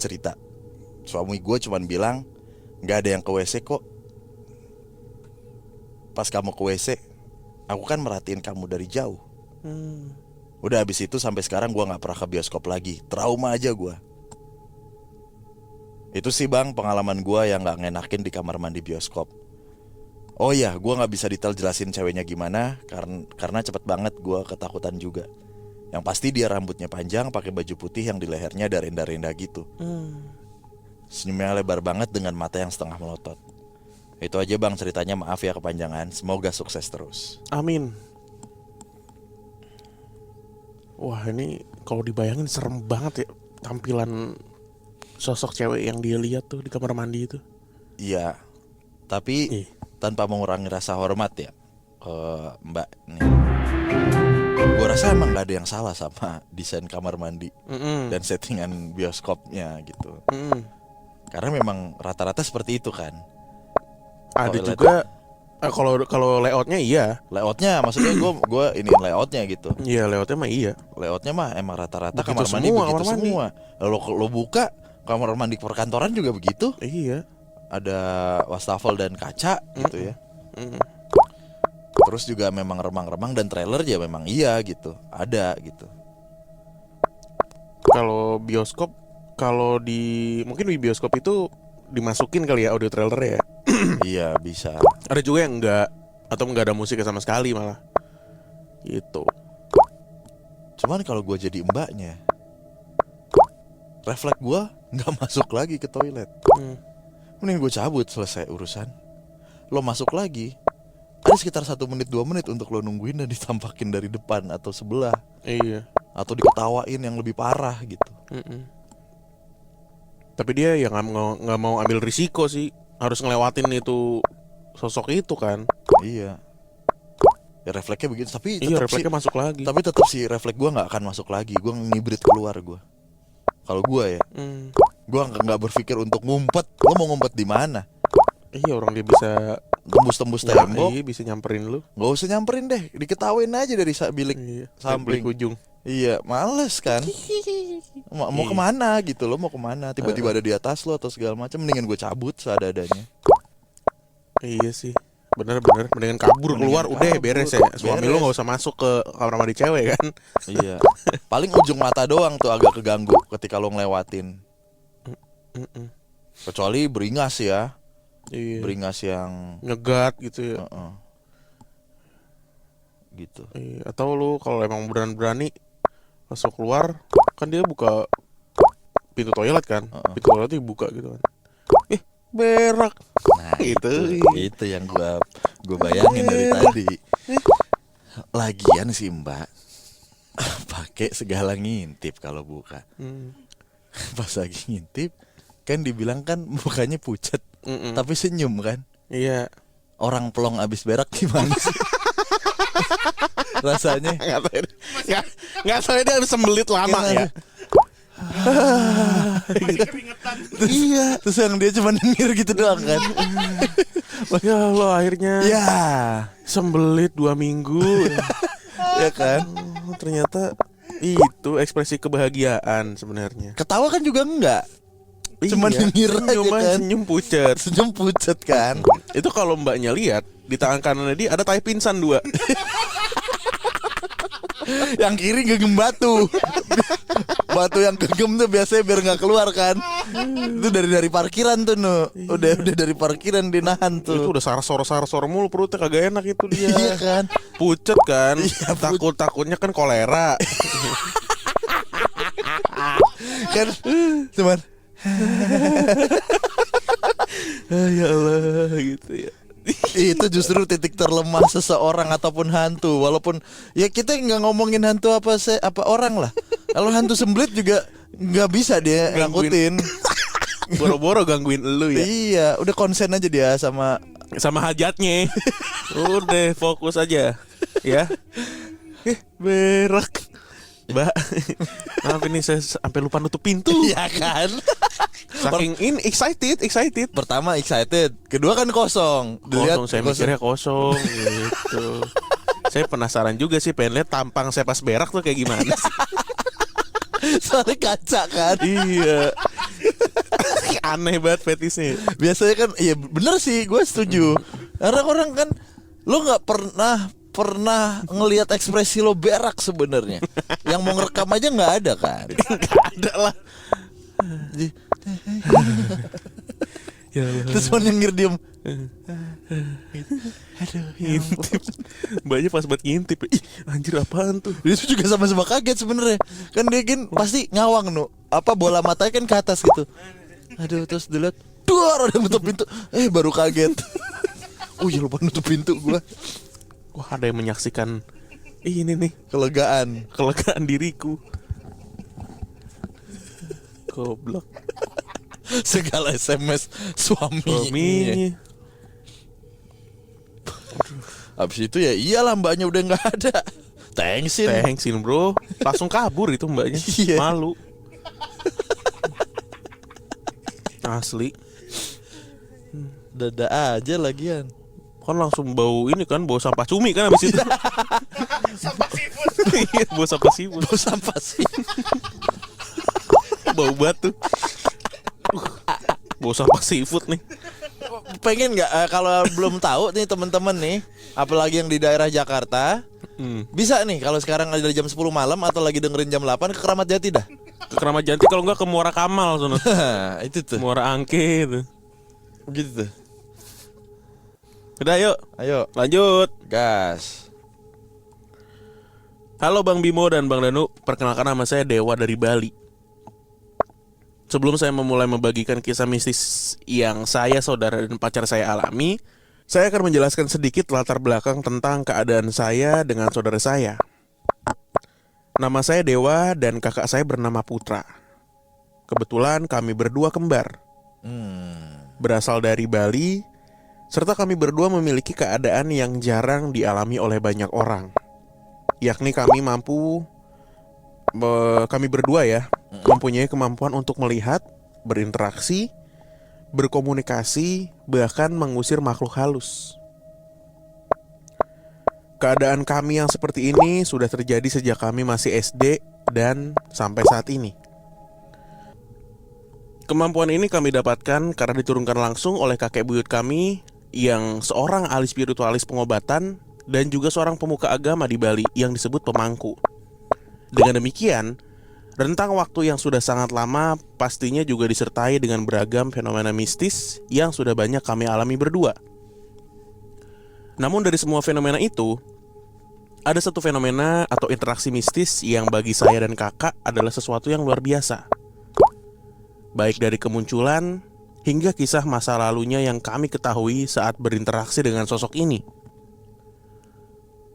cerita. Suami gue cuman bilang nggak ada yang ke WC kok. Pas kamu ke WC, aku kan merhatiin kamu dari jauh. Udah habis itu sampai sekarang gue nggak pernah ke bioskop lagi. Trauma aja gue. Itu sih bang pengalaman gue yang nggak ngenakin di kamar mandi bioskop. Oh iya, gue nggak bisa detail jelasin ceweknya gimana karena cepet banget gue ketakutan juga. Yang pasti dia rambutnya panjang, pakai baju putih yang di lehernya ada renda-renda gitu. Senyumnya lebar banget dengan mata yang setengah melotot. Itu aja bang ceritanya, maaf ya kepanjangan. Semoga sukses terus. Amin. Wah ini kalau dibayangin serem banget ya tampilan sosok cewek yang dia lihat tuh di kamar mandi itu. Iya, tapi tanpa mengurangi rasa hormat ya ke mbak nih. Gue rasa emang gak ada yang salah sama desain kamar mandi dan settingan bioskopnya gitu. Karena memang rata-rata seperti itu kan. Ada juga kalau layoutnya iya. Layoutnya maksudnya gue iniin layoutnya gitu. Iya layoutnya mah iya. Layoutnya mah emang rata-rata Begitu kamar mandi semua, begitu kamar mandi. semua. Lo buka kamar mandi perkantoran juga begitu. Iya. Ada wastafel dan kaca gitu ya. Terus juga memang remang-remang dan trailer ya memang iya gitu. Ada gitu. Kalau bioskop, mungkin di bioskop itu dimasukin kali ya audio trailer ya. Iya bisa. Ada juga yang enggak, atau enggak ada musiknya sama sekali malah. Gitu. Cuman kalau gue jadi mbaknya, refleks gue nggak masuk lagi ke toilet. Mending gue cabut, selesai urusan. Lo masuk lagi, ada sekitar 1 menit 2 menit untuk lo nungguin dan ditampakin dari depan atau sebelah. Iya. Atau diketawain yang lebih parah gitu. Tapi dia yang nggak mau ambil risiko sih, harus ngelewatin itu sosok itu kan. Iya. Ya refleksnya begitu, tapi Iya tetap refleksnya sih, masuk lagi. tapi tetap sih refleks gue nggak akan masuk lagi. Gue ngibrit keluar gue. Kalau gue ya, gue nggak berpikir untuk ngumpet. Lo mau ngumpet di mana? Iya orang dia bisa Tembus tembok. Iya bisa nyamperin lu. Nggak usah nyamperin deh, diketawain aja dari bilik samping. Bilik ujung. Iya, males kan. Mau kemana gitu, lo mau kemana? Tiba-tiba ada di atas lo atau segala macam. Mendingan gue cabut seadanya. Iya sih, bener mendingan kabur keluar udah beres ya. Suami lo nggak usah masuk ke kamar mandi cewek kan. Iya. Paling ujung mata doang tuh agak keganggu ketika lo ngelewatin. Kecuali beringas ya. Iya. Beringas yang ngegat gitu ya. Gitu. Iya. Atau lo kalau emang berani masuk keluar, kan dia buka pintu toilet kan. Pintu toiletnya dibuka gitu kan. Berak. Nah itu yang gue bayangin dari tadi. Lagian sih mbak pakai segala ngintip kalau buka. Pas lagi ngintip kan dibilang kan mukanya pucat, tapi senyum kan. Iya. Orang pelong abis berak gimana sih? Rasanya nggak tahu dia harus sembelit lama ya. Iya. Terus yang dia cuma denger gitu doang kan. Ya Allah akhirnya ya sembelit 2 minggu. Ya kan. Ternyata itu ekspresi kebahagiaan sebenarnya. Ketawa kan juga enggak. Cuma nyengir aja kan. Senyum pucat kan. Itu kalau mbaknya lihat di tangan kanannya dia ada tai pinsan 2. Yang kiri gegem batu. Batu yang gegem tuh biasanya biar nggak keluar kan. Itu dari parkiran tuh udah dari parkiran dinahan tuh. Itu udah sarsor mulu perutnya kagak enak itu dia. Iya kan. Pucet kan. Iya, takutnya kan kolera. Kan cuman ya Allah gitu ya. Itu justru titik terlemah seseorang ataupun hantu. Walaupun ya kita nggak ngomongin hantu apa orang lah. Kalau hantu sembelit juga nggak bisa dia ngangkutin. Boro-boro gangguin elu ya. Iya, udah konsen aja dia sama hajatnya. Udah fokus aja ya. Berak. Mbak, maaf ini saya sampai lupa nutup pintu. Iya kan. Saking excited. Pertama excited, kedua kan kosong. Kosong, saya mikirnya kosong gitu. Saya penasaran juga sih, pengen lihat tampang saya pas berak tuh kayak gimana sih. Soalnya kaca kan. Iya. Aneh banget fetisnya. Biasanya kan, iya bener sih, gue setuju. Karena orang kan, lo nggak pernah ngelihat ekspresi lo berak sebenarnya. Yang mau ngerekam aja nggak ada kan? Gak ada lah. Ya Allah. Terus mau nyengir diem. Aduh, ya ampun. Ngintip. Mbaknya pas buat ngintip. Ih, anjir apaan tuh? Dia tuh juga sama-sama kaget sebenarnya. Kan dia kan pasti ngawang apa bola matanya kan ke atas gitu. Aduh, terus dilihat, duar, ada yang nutup pintu. Baru kaget. Oh iya, lupa nutup pintu gua. Wah, ada yang menyaksikan ini nih, Kelegaan. kelegaan diriku. Goblok. Segala SMS suaminya. Suaminya. Habis itu ya iyalah, mbaknya udah nggak ada. Thanksin bro. Langsung kabur itu mbaknya. Iya. Malu. Asli. Dada aja lagian. Kan langsung bau ini kan, bau sampah cumi kan habis itu. Sampah seafood. Iya, bau sampah seafood. Bau sampah sih. Bau batu. Bau sampah seafood nih. Pengen nggak kalau belum tahu nih teman-teman nih, apalagi yang di daerah Jakarta, bisa nih kalau sekarang ada jam 10 malam atau lagi dengerin jam 8 ke Keramat Jati dah. Ke Keramat Jati, kalau enggak ke Muara Kamal sono. Itu tuh. Muara Angke itu. Gitu tuh. Udah yuk, Ayo, lanjut. gas. Halo Bang Bimo dan Bang Danu, perkenalkan nama saya Dewa dari Bali. Sebelum saya memulai membagikan kisah mistis yang saya, saudara, dan pacar saya alami, saya akan menjelaskan sedikit latar belakang tentang keadaan saya dengan saudara saya. Nama saya Dewa dan kakak saya bernama Putra. Kebetulan kami berdua kembar, berasal dari Bali, serta kami berdua memiliki keadaan yang jarang dialami oleh banyak orang. Yakni kami berdua ya, mempunyai kemampuan untuk melihat, berinteraksi, berkomunikasi, bahkan mengusir makhluk halus. Keadaan kami yang seperti ini sudah terjadi sejak kami masih SD dan sampai saat ini. Kemampuan ini kami dapatkan karena diturunkan langsung oleh kakek buyut kami yang seorang ahli spiritualis pengobatan dan juga seorang pemuka agama di Bali yang disebut pemangku. Dengan demikian, rentang waktu yang sudah sangat lama pastinya juga disertai dengan beragam fenomena mistis yang sudah banyak kami alami berdua. Namun dari semua fenomena itu, ada satu fenomena atau interaksi mistis yang bagi saya dan kakak adalah sesuatu yang luar biasa. Baik dari kemunculan hingga kisah masa lalunya yang kami ketahui saat berinteraksi dengan sosok ini.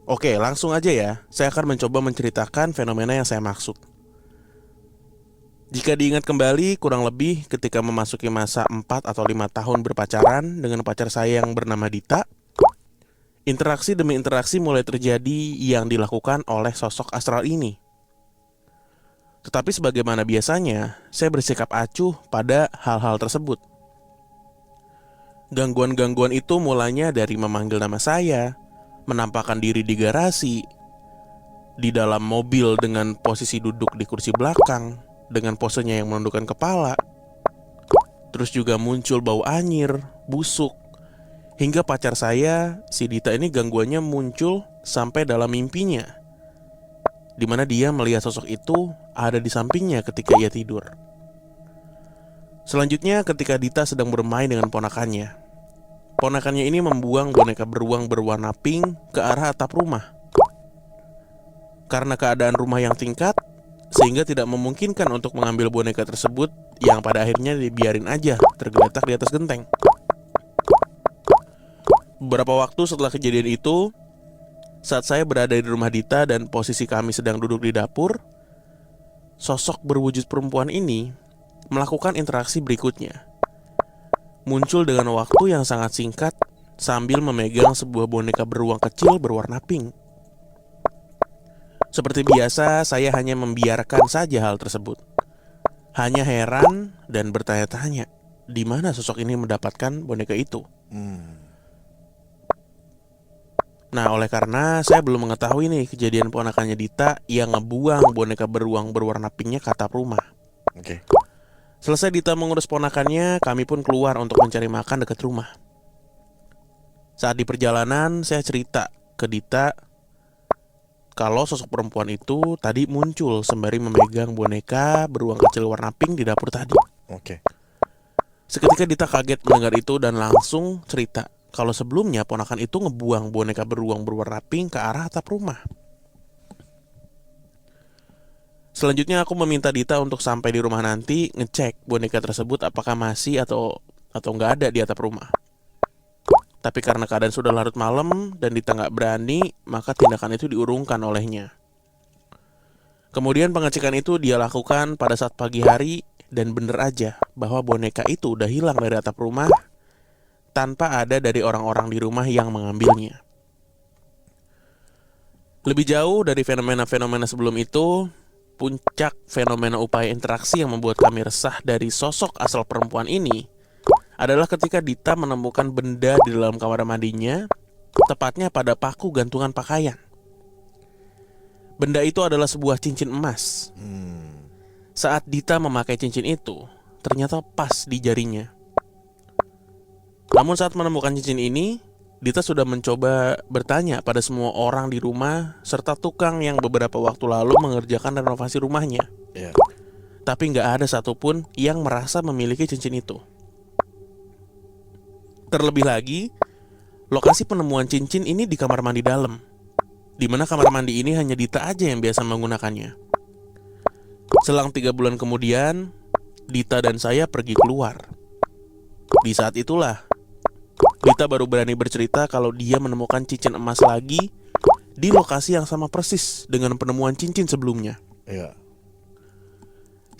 Oke, langsung aja ya. Saya akan mencoba menceritakan fenomena yang saya maksud. Jika diingat kembali, kurang lebih ketika memasuki masa 4 atau 5 tahun berpacaran dengan pacar saya yang bernama Dita, interaksi demi interaksi mulai terjadi yang dilakukan oleh sosok astral ini. Tetapi sebagaimana biasanya, saya bersikap acuh pada hal-hal tersebut. Gangguan-gangguan itu mulanya dari memanggil nama saya, menampakkan diri di garasi, di dalam mobil dengan posisi duduk di kursi belakang, dengan posenya yang menundukkan kepala. Terus juga muncul bau anyir, busuk, hingga pacar saya, si Dita ini gangguannya muncul sampai dalam mimpinya, di mana dia melihat sosok itu ada di sampingnya ketika ia tidur. Selanjutnya ketika Dita sedang bermain dengan ponakannya. Ponakannya ini membuang boneka beruang berwarna pink ke arah atap rumah. Karena keadaan rumah yang tingkat, sehingga tidak memungkinkan untuk mengambil boneka tersebut, yang pada akhirnya dibiarin aja tergeletak di atas genteng. Beberapa waktu setelah kejadian itu, saat saya berada di rumah Dita dan posisi kami sedang duduk di dapur, sosok berwujud perempuan ini melakukan interaksi berikutnya. Muncul dengan waktu yang sangat singkat sambil memegang sebuah boneka beruang kecil berwarna pink. Seperti biasa, saya hanya membiarkan saja hal tersebut. Hanya heran dan bertanya-tanya, di mana sosok ini mendapatkan boneka itu. Nah, oleh karena saya belum mengetahui nih kejadian ponakannya Dita yang ngebuang boneka beruang berwarna pinknya ke atap rumah. Oke. Selesai Dita mengurus ponakannya, kami pun keluar untuk mencari makan dekat rumah. Saat di perjalanan, saya cerita ke Dita kalau sosok perempuan itu tadi muncul sembari memegang boneka beruang kecil warna pink di dapur tadi. Oke. Seketika Dita kaget mendengar itu dan langsung cerita kalau sebelumnya ponakan itu ngebuang boneka beruang berwarna pink ke arah atap rumah. Selanjutnya aku meminta Dita untuk sampai di rumah nanti ngecek boneka tersebut apakah masih atau nggak ada di atap rumah. Tapi karena keadaan sudah larut malam dan Dita nggak berani, maka tindakan itu diurungkan olehnya. Kemudian pengecekan itu dia lakukan pada saat pagi hari dan bener aja bahwa boneka itu udah hilang dari atap rumah tanpa ada dari orang-orang di rumah yang mengambilnya. Lebih jauh dari fenomena-fenomena sebelum itu, puncak fenomena upaya interaksi yang membuat kami resah dari sosok asal perempuan ini adalah ketika Dita menemukan benda di dalam kamar mandinya, tepatnya pada paku gantungan pakaian. Benda itu adalah sebuah cincin emas. Saat Dita memakai cincin itu, ternyata pas di jarinya. Namun saat menemukan cincin ini, Dita sudah mencoba bertanya pada semua orang di rumah serta tukang yang beberapa waktu lalu mengerjakan renovasi rumahnya. Iya. Tapi nggak ada satupun yang merasa memiliki cincin itu. Terlebih lagi, lokasi penemuan cincin ini di kamar mandi dalam, di mana kamar mandi ini hanya Dita aja yang biasa menggunakannya. Selang 3 bulan kemudian, Dita dan saya pergi keluar. Di saat itulah Dita baru berani bercerita kalau dia menemukan cincin emas lagi di lokasi yang sama persis dengan penemuan cincin sebelumnya. Iya.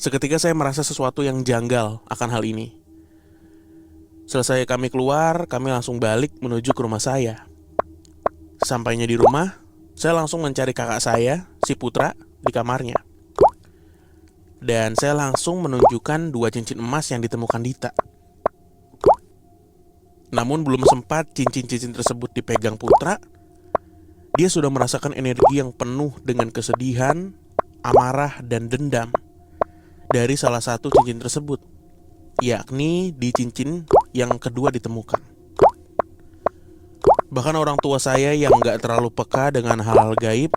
Seketika saya merasa sesuatu yang janggal akan hal ini. Selesai kami keluar, kami langsung balik menuju ke rumah saya. Sampainya di rumah, saya langsung mencari kakak saya, si Putra, di kamarnya. Dan saya langsung menunjukkan 2 cincin emas yang ditemukan Dita. Namun belum sempat cincin-cincin tersebut dipegang Putra, dia sudah merasakan energi yang penuh dengan kesedihan, amarah, dan dendam dari salah satu cincin tersebut, yakni di cincin yang kedua ditemukan. Bahkan orang tua saya yang gak terlalu peka dengan hal-hal gaib,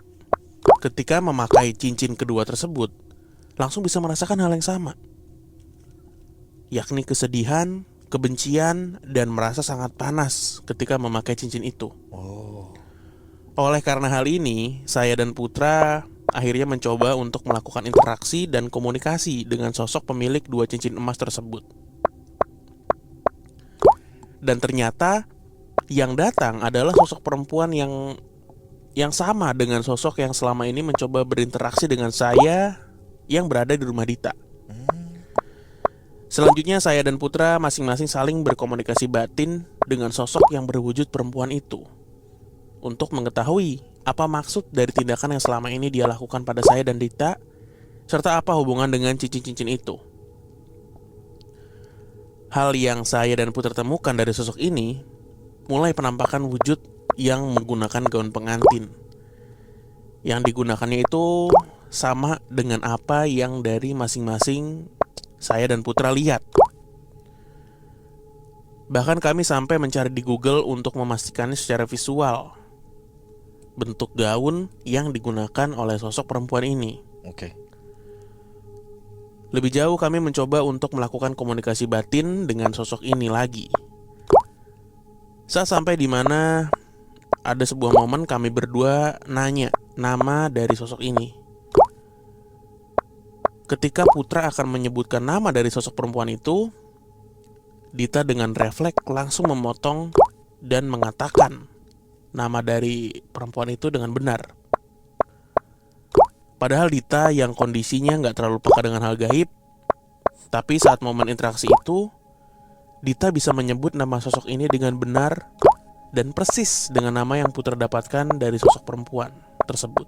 ketika memakai cincin kedua tersebut, langsung bisa merasakan hal yang sama, yakni kesedihan, kebencian, dan merasa sangat panas ketika memakai cincin itu. Oleh karena hal ini, saya dan Putra akhirnya mencoba untuk melakukan interaksi dan komunikasi dengan sosok pemilik 2 cincin emas tersebut. Dan ternyata yang datang adalah sosok perempuan yang sama dengan sosok yang selama ini mencoba berinteraksi dengan saya yang berada di rumah Dita. Selanjutnya saya dan Putra masing-masing saling berkomunikasi batin dengan sosok yang berwujud perempuan itu untuk mengetahui apa maksud dari tindakan yang selama ini dia lakukan pada saya dan Dita, serta apa hubungan dengan cincin-cincin itu. Hal yang saya dan Putra temukan dari sosok ini mulai penampakan wujud yang menggunakan gaun pengantin. Yang digunakannya itu sama dengan apa yang dari masing-masing saya dan Putra lihat. Bahkan kami sampai mencari di Google untuk memastikannya secara visual bentuk gaun yang digunakan oleh sosok perempuan ini. Oke. Lebih jauh kami mencoba untuk melakukan komunikasi batin dengan sosok ini lagi. Saat sampai di mana ada sebuah momen kami berdua nanya nama dari sosok ini. Ketika Putra akan menyebutkan nama dari sosok perempuan itu, Dita dengan refleks langsung memotong dan mengatakan nama dari perempuan itu dengan benar. Padahal Dita yang kondisinya gak terlalu peka dengan hal gaib, tapi saat momen interaksi itu, Dita bisa menyebut nama sosok ini dengan benar dan persis dengan nama yang Putra dapatkan dari sosok perempuan tersebut.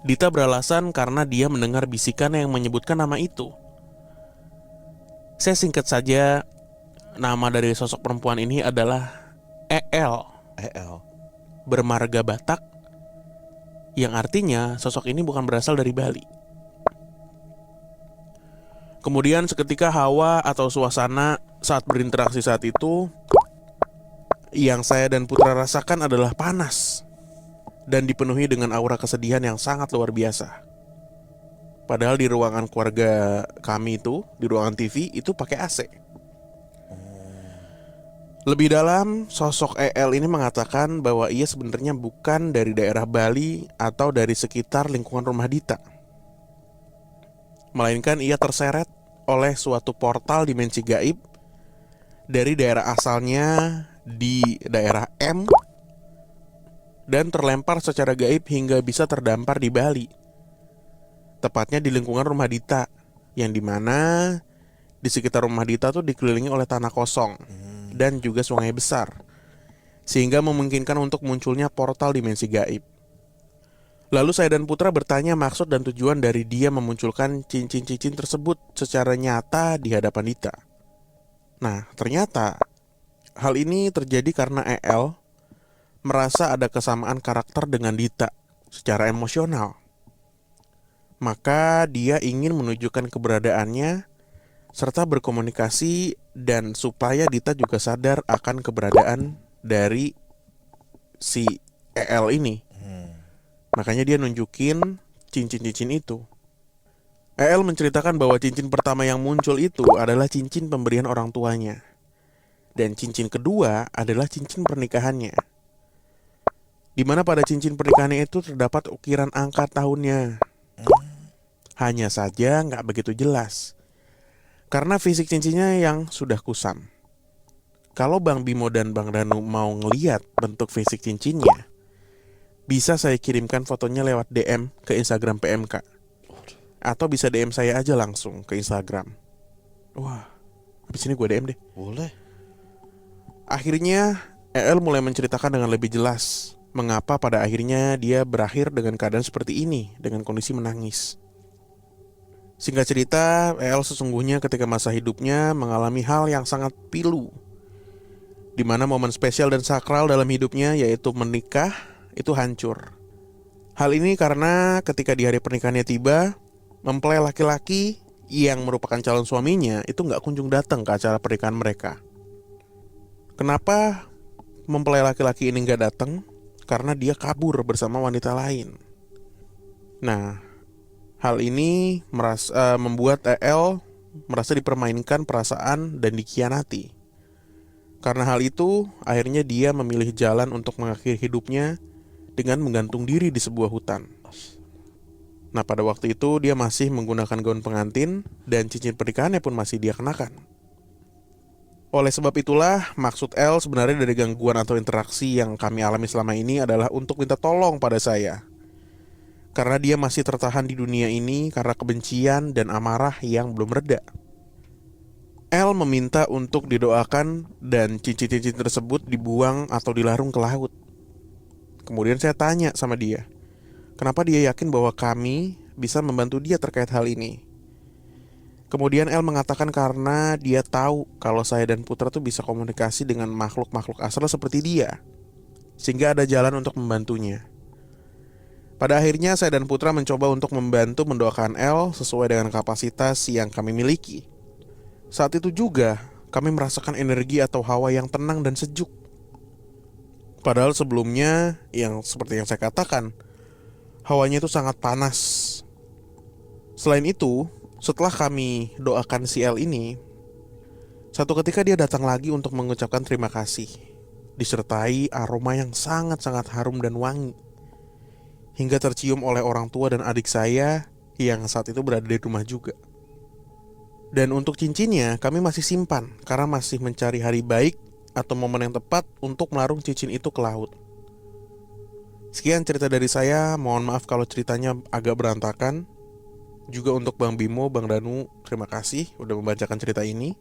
Dita beralasan karena dia mendengar bisikan yang menyebutkan nama itu. Saya singkat saja, nama dari sosok perempuan ini adalah EL, bermarga Batak, yang artinya sosok ini bukan berasal dari Bali. Kemudian seketika hawa atau suasana saat berinteraksi saat itu, yang saya dan Putra rasakan adalah panas dan dipenuhi dengan aura kesedihan yang sangat luar biasa. Padahal di ruangan keluarga kami itu, di ruangan TV itu pakai AC. Lebih dalam, sosok EL ini mengatakan bahwa ia sebenarnya bukan dari daerah Bali atau dari sekitar lingkungan rumah Dita, melainkan ia terseret oleh suatu portal dimensi gaib dari daerah asalnya di daerah M dan terlempar secara gaib hingga bisa terdampar di Bali. Tepatnya di lingkungan rumah Dita, yang dimana di sekitar rumah Dita tuh dikelilingi oleh tanah kosong dan juga sungai besar, sehingga memungkinkan untuk munculnya portal dimensi gaib. Lalu saya dan Putra bertanya maksud dan tujuan dari dia memunculkan cincin-cincin tersebut secara nyata di hadapan Dita. Nah, ternyata hal ini terjadi karena EL merasa ada kesamaan karakter dengan Dita secara emosional. Maka dia ingin menunjukkan keberadaannya serta berkomunikasi dan supaya Dita juga sadar akan keberadaan dari si EL ini. Makanya dia nunjukin cincin-cincin itu. EL menceritakan bahwa cincin pertama yang muncul itu adalah cincin pemberian orang tuanya. Dan cincin kedua adalah cincin pernikahannya. Di mana pada cincin pernikahannya itu terdapat ukiran angka tahunnya. Hanya saja nggak begitu jelas, karena fisik cincinnya yang sudah kusam. Kalau Bang Bimo dan Bang Danu mau ngeliat bentuk fisik cincinnya, bisa saya kirimkan fotonya lewat DM ke Instagram PMK. Atau bisa DM saya aja langsung ke Instagram. Wah, habis ini gue DM deh. Boleh. Akhirnya EL mulai menceritakan dengan lebih jelas mengapa pada akhirnya dia berakhir dengan keadaan seperti ini, dengan kondisi menangis. Singkat cerita, EL sesungguhnya ketika masa hidupnya mengalami hal yang sangat pilu, di mana momen spesial dan sakral dalam hidupnya yaitu menikah itu hancur. Hal ini karena ketika di hari pernikahannya tiba, mempelai laki-laki yang merupakan calon suaminya itu nggak kunjung datang ke acara pernikahan mereka. Kenapa mempelai laki-laki ini nggak datang? Karena dia kabur bersama wanita lain. Nah, hal ini membuat EL merasa dipermainkan perasaan dan dikhianati. Karena hal itu, akhirnya dia memilih jalan untuk mengakhiri hidupnya dengan menggantung diri di sebuah hutan. Nah, pada waktu itu dia masih menggunakan gaun pengantin dan cincin pernikahannya pun masih dia kenakan. Oleh sebab itulah, maksud El sebenarnya dari gangguan atau interaksi yang kami alami selama ini adalah untuk minta tolong pada saya. Karena dia masih tertahan di dunia ini karena kebencian dan amarah yang belum reda. El meminta untuk didoakan dan cincin-cincin tersebut dibuang atau dilarung ke laut. Kemudian saya tanya sama dia, kenapa dia yakin bahwa kami bisa membantu dia terkait hal ini. Kemudian El mengatakan karena dia tahu kalau saya dan Putra tuh bisa komunikasi dengan makhluk-makhluk astral seperti dia, sehingga ada jalan untuk membantunya. Pada akhirnya saya dan Putra mencoba untuk membantu mendoakan El sesuai dengan kapasitas yang kami miliki. Saat itu juga kami merasakan energi atau hawa yang tenang dan sejuk. Padahal sebelumnya yang seperti yang saya katakan, hawanya itu sangat panas. Selain itu, setelah kami doakan si El ini, satu ketika dia datang lagi untuk mengucapkan terima kasih, disertai aroma yang sangat-sangat harum dan wangi, hingga tercium oleh orang tua dan adik saya yang saat itu berada di rumah juga. Dan untuk cincinnya kami masih simpan karena masih mencari hari baik atau momen yang tepat untuk melarung cincin itu ke laut. Sekian cerita dari saya, mohon maaf kalau ceritanya agak berantakan. Juga untuk Bang Bimo, Bang Danu, terima kasih udah membacakan cerita ini.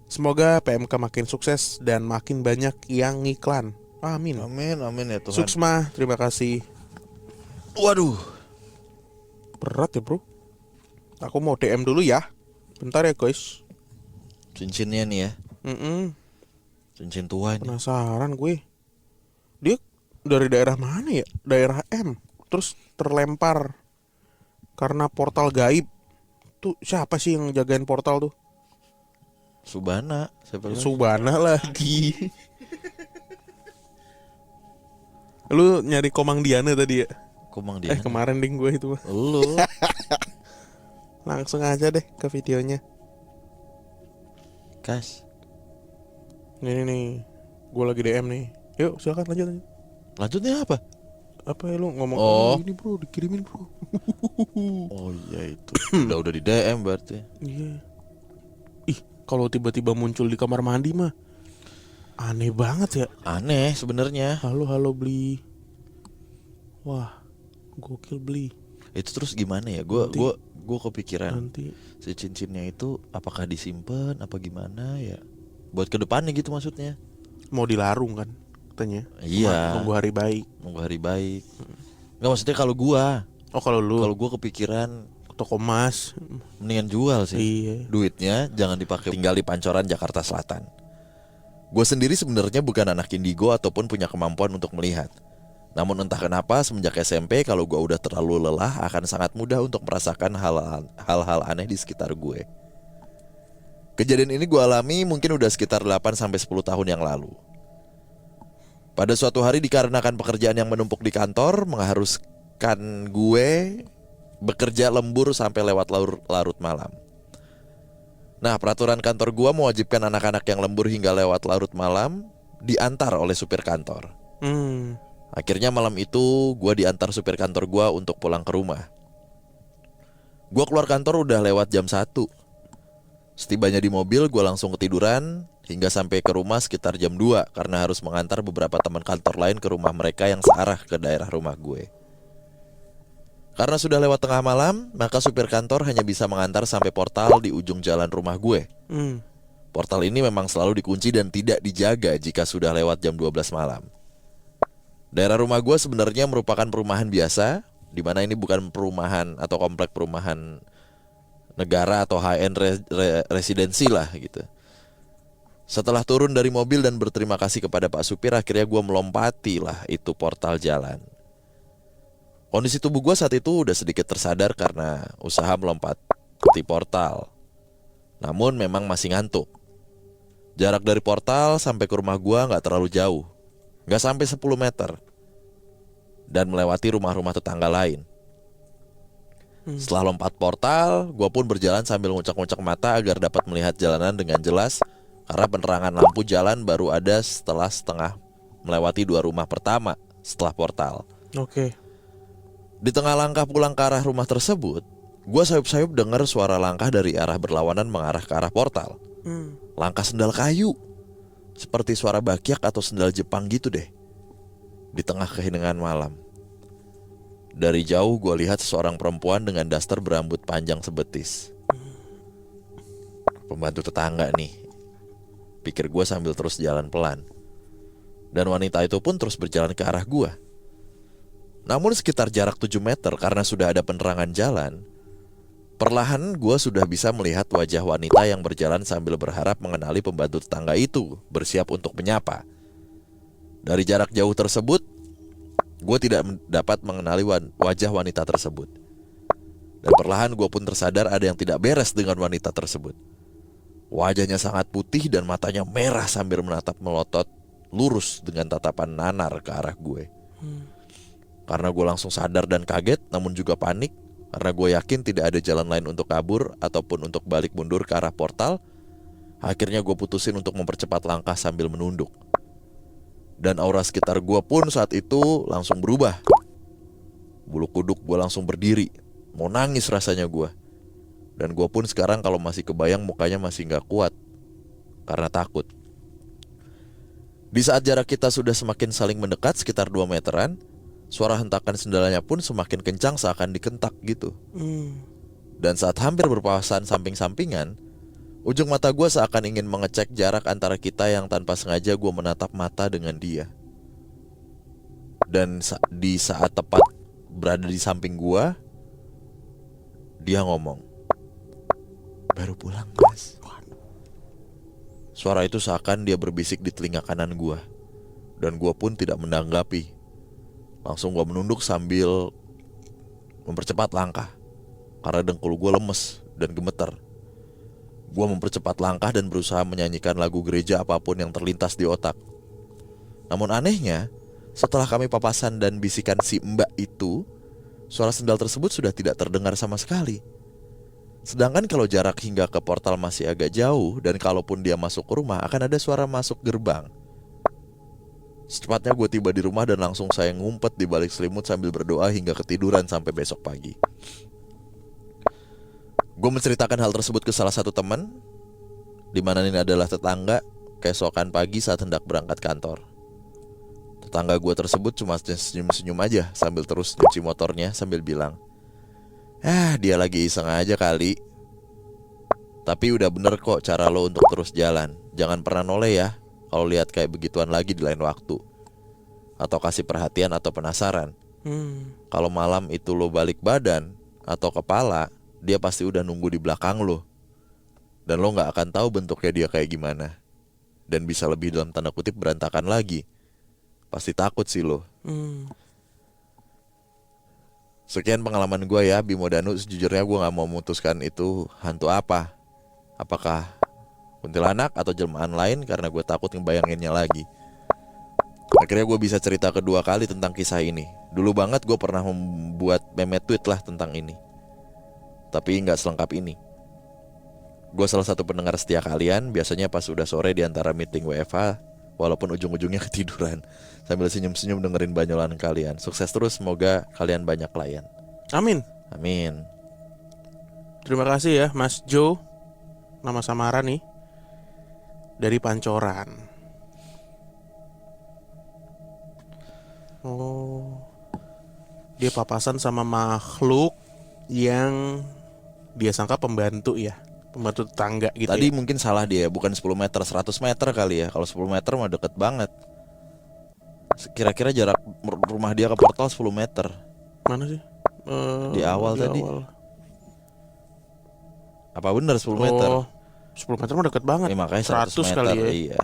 Semoga PMK makin sukses dan makin banyak yang ngiklan. Amin. Amin, amin ya Tuhan. Suksma, terima kasih. Waduh. Berat ya bro. Aku mau DM dulu ya. Bentar ya guys. Cincinnya nih ya. Cincin tua ini. Penasaran gue. Dia dari daerah mana ya? Daerah M. Terus terlempar karena portal gaib Tuh siapa sih yang jagain portal tuh? Subana, siapa lagi? Subana lagi. Lu nyari Komang Diana tadi ya? Komang dia. Kemarin ding gue itu mah. Lu Langsung aja deh ke videonya. Kas. Ini nih, gue lagi DM nih. Yuk silakan lanjut. Lanjutnya apa? Apa ya lu ngomong ini bro, dikirimin bro. Oh iya itu. udah di DM berarti. Iya. Ih, kalau tiba-tiba muncul di kamar mandi mah aneh banget ya. Aneh sebenarnya. Halo beli. Wah, gokil beli. Itu terus gimana ya? Gue kepikiran Nanti si cincinnya itu apakah disimpan apa gimana ya? Buat kedepannya gitu maksudnya. mau dilarung kan katanya. Iya. Nunggu hari baik. Nunggu hari baik. Enggak maksudnya kalau gua. Oh kalau lu Kalau gua kepikiran toko emas. mendingan jual sih. Iya. Duitnya jangan dipakai tinggal di Pancoran Jakarta Selatan. Gue sendiri sebenarnya bukan anak indigo ataupun punya kemampuan untuk melihat. Namun entah kenapa semenjak SMP kalau gue udah terlalu lelah akan sangat mudah untuk merasakan hal-hal aneh di sekitar gue. Kejadian ini gue alami mungkin udah sekitar 8-10 tahun yang lalu. Pada suatu hari dikarenakan pekerjaan yang menumpuk di kantor mengharuskan gue bekerja lembur sampai lewat larut malam. Nah, peraturan kantor gua mewajibkan anak-anak yang lembur hingga lewat larut malam diantar oleh supir kantor. Akhirnya malam itu gua diantar supir kantor gua untuk pulang ke rumah. Gua keluar kantor udah lewat jam 1. Setibanya di mobil gua langsung ketiduran hingga sampai ke rumah sekitar jam 2 karena harus mengantar beberapa teman kantor lain ke rumah mereka yang searah ke daerah rumah gue. Karena sudah lewat tengah malam, maka supir kantor hanya bisa mengantar sampai portal di ujung jalan rumah gue. Portal ini memang selalu dikunci dan tidak dijaga jika sudah lewat jam 12 malam. Daerah rumah gue sebenarnya merupakan perumahan biasa, di mana ini bukan perumahan atau komplek perumahan negara atau high-end residensi lah gitu. Setelah turun dari mobil dan berterima kasih kepada Pak Supir, akhirnya gue melompati lah itu portal jalan. Kondisi tubuh gue saat itu udah sedikit tersadar karena usaha melompati portal. Namun memang masih ngantuk. Jarak dari portal sampai ke rumah gue gak terlalu jauh. Gak sampai 10 meter. Dan melewati rumah-rumah tetangga lain. Setelah lompat portal, gue pun berjalan sambil nguncak-nguncak mata agar dapat melihat jalanan dengan jelas. Karena penerangan lampu jalan baru ada setelah setengah melewati 2 rumah pertama setelah portal. Oke. Di tengah langkah pulang ke arah rumah tersebut, gue sayup-sayup dengar suara langkah dari arah berlawanan mengarah ke arah portal. Langkah sendal kayu, seperti suara bakyak atau sendal Jepang gitu deh. Di tengah keheningan malam. Dari jauh gue lihat seorang perempuan dengan daster berambut panjang sebetis. Pembantu tetangga nih, pikir gue sambil terus jalan pelan. Dan wanita itu pun terus berjalan ke arah gue. Namun sekitar jarak 7 meter karena sudah ada penerangan jalan, perlahan gue sudah bisa melihat wajah wanita yang berjalan sambil berharap mengenali pembantu tetangga itu, bersiap untuk menyapa. Dari jarak jauh tersebut, gue tidak dapat mengenali wajah wanita tersebut. Dan perlahan gue pun tersadar ada yang tidak beres dengan wanita tersebut. Wajahnya sangat putih dan matanya merah sambil menatap melotot lurus dengan tatapan nanar ke arah gue. Karena gue langsung sadar dan kaget, namun juga panik. Karena gue yakin tidak ada jalan lain untuk kabur ataupun untuk balik mundur ke arah portal. Akhirnya gue putusin untuk mempercepat langkah sambil menunduk. Dan aura sekitar gue pun saat itu langsung berubah. Bulu kuduk gue langsung berdiri. Mau nangis rasanya gue. Dan gue pun sekarang kalau masih kebayang mukanya masih gak kuat. Karena takut. Di saat jarak kita sudah semakin saling mendekat sekitar 2 meteran, suara hentakan sendalnya pun semakin kencang seakan dikentak gitu. Dan saat hampir berpapasan samping-sampingan, ujung mata gue seakan ingin mengecek jarak antara kita yang tanpa sengaja gue menatap mata dengan dia. Dan di saat tepat berada di samping gue, dia ngomong, "Baru pulang, Mas." Suara itu seakan dia berbisik di telinga kanan gue. Dan gue pun tidak menanggapi. Langsung gue menunduk sambil mempercepat langkah. Karena dengkul gue lemes dan gemeter. Gue mempercepat langkah dan berusaha menyanyikan lagu gereja apapun yang terlintas di otak. Namun anehnya, setelah kami papasan dan bisikan si mbak itu, suara sendal tersebut sudah tidak terdengar sama sekali. Sedangkan kalau jarak hingga ke portal masih agak jauh, dan kalaupun dia masuk ke rumah akan ada suara masuk gerbang. Secepatnya gue tiba di rumah dan langsung saya ngumpet di balik selimut sambil berdoa hingga ketiduran sampai besok pagi. Gue menceritakan hal tersebut ke salah satu teman, di mana ini adalah tetangga, keesokan pagi saat hendak berangkat kantor. Tetangga gue tersebut cuma senyum-senyum aja sambil terus nyuci motornya sambil bilang, dia lagi iseng aja kali. Tapi udah bener kok cara lo untuk terus jalan. Jangan pernah noleh ya kalau lihat kayak begituan lagi di lain waktu. Atau kasih perhatian atau penasaran. Kalau malam itu lo balik badan atau kepala, dia pasti udah nunggu di belakang lo. Dan lo gak akan tahu bentuknya dia kayak gimana. Dan bisa lebih dalam tanda kutip berantakan lagi. Pasti takut sih lo. Sekian pengalaman gue ya, Bimo Danu. Sejujurnya gue gak mau memutuskan itu hantu apa. Apakah kuntilanak atau jelmaan lain, karena gue takut ngebayanginnya lagi. Akhirnya gue bisa cerita kedua kali tentang kisah ini. Dulu banget gue pernah membuat meme tweet lah tentang ini, tapi gak selengkap ini. Gue salah satu pendengar setia kalian. Biasanya pas udah sore di antara meeting WFH, walaupun ujung-ujungnya ketiduran, sambil senyum-senyum dengerin banyolan kalian. Sukses terus, semoga kalian banyak klien. Amin. Amin. Terima kasih ya Mas Jo, nama samaran nih, dari Pancoran. Oh, dia papasan sama makhluk yang dia sangka pembantu ya, pembantu tetangga gitu. Tadi ya. mungkin salah dia, bukan 10 meter, 100 meter kali ya. Kalau 10 meter mah deket banget. Kira-kira jarak rumah dia ke portal 10 meter. Mana sih? Di awal tadi. Apa bener 10 meter? Oh, 10 meter mah deket banget. Makanya 100 meter kali ya. iya.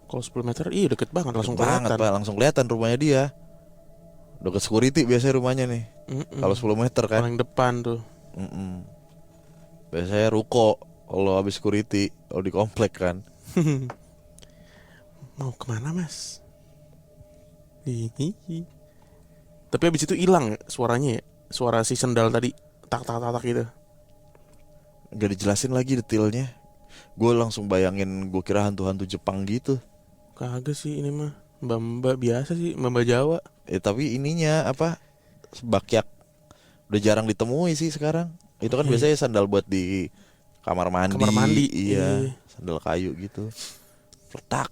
Kalau 10 meter iya deket banget, langsung Deket banget, kelihatan. Pak, langsung kelihatan rumahnya dia. Deket security biasanya rumahnya nih. Kalau 10 meter kan. Paling depan tuh. Biasanya ruko kalau habis security, kalau di komplek kan. Mau kemana mas? Hihihi. Tapi abis itu hilang ya suaranya ya, suara si sendal tadi tak gitu. Gak dijelasin lagi detailnya. Gue langsung bayangin, gue kira hantu-hantu Jepang gitu. Kagak sih, ini mah mbak biasa sih, mbak Jawa. Tapi ininya apa, bakyak udah jarang ditemui sih sekarang. Itu kan biasanya sandal buat di kamar mandi. Kamar mandi, Iya. Sandal kayu gitu. Pletak.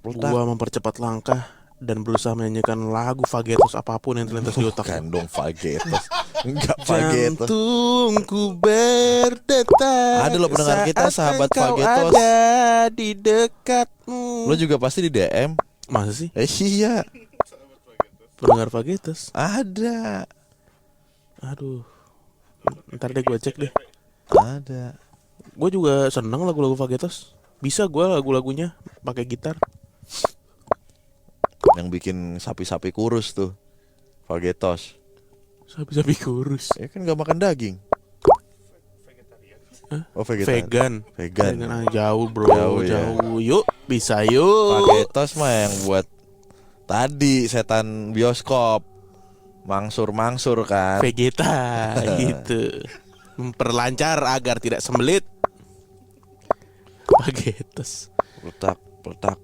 Gua mempercepat langkah dan berusaha menyanyikan lagu Fagetos apapun yang terlintas di otak. Bukan dong Fagetos. Enggak Fagetos. Jantungku berdetak. Ada loh pendengar kita, sahabat engkau Fagetos. ada di dekatmu. Lo juga pasti di DM. Masa sih? Iya. Pendengar Fagetos? Ada. Aduh, ntar deh gue cek deh. Ada. Gue juga seneng lagu-lagu Fagetos. Bisa gue lagu-lagunya pakai gitar. Yang bikin sapi-sapi kurus tuh Fagetos. Sapi-sapi kurus. Ya kan gak makan daging. Hah? Oh vegan. Vegan. Jauh bro. Jauh, ya. Yuk, bisa yuk. Fagetos mah yang buat tadi setan bioskop. Mangsur kan. Vegeta gitu. Memperlancar agar tidak sembelit. Fagetos. Peletak.